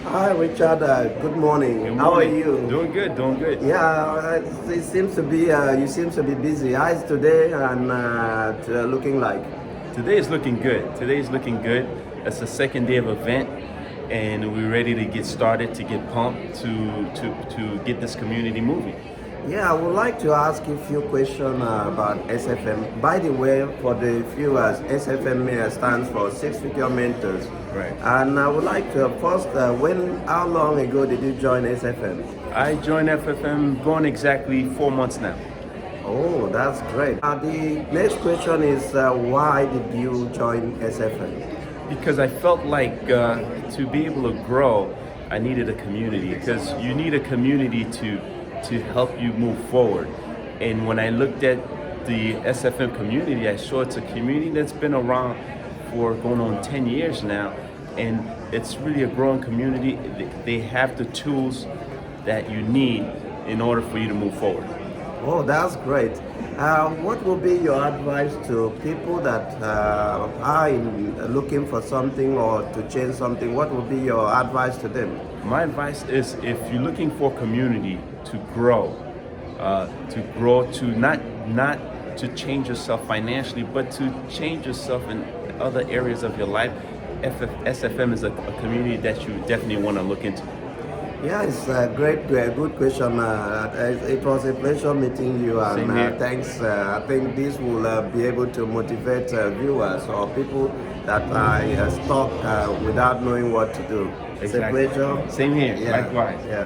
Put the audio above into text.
Hi, Richard. Good morning. Good How are morning. you? Doing good, doing good. Yeah, it seems to be. You seem to be busy. How is today and looking like? Today is looking good. Today is looking good. It's the second day of event, and we're ready to get started, to get pumped, to get this community moving. Yeah, I would like to ask you a few questions about SFM. By the way, for the viewers, SFM stands for Six Figure Mentors. Right. And I would like to first, how long ago did you join SFM? I joined FFM going exactly 4 months now. Oh, that's great. The next question is, why did you join SFM? Because I felt like to be able to grow, I needed a community. Because you need a community to help you move forward. And when I looked at the SFM community, I saw it's a community that's been around for going on 10 years now, and it's really a growing community. They have the tools that you need in order for you to move forward. Oh, that's great. What will be your advice to people that looking for something or to change something? What will be your advice to them? My advice is if you're looking for community to grow to not to change yourself financially, but to change yourself in other areas of your life, SFM is a community that you definitely want to look into. Yeah, it's a great, good question. It was a pleasure meeting you, and Same here. thanks. I think this will be able to motivate viewers or people that are stuck without knowing what to do. It's a Exactly. pleasure. Same here. Yeah, Likewise. yeah.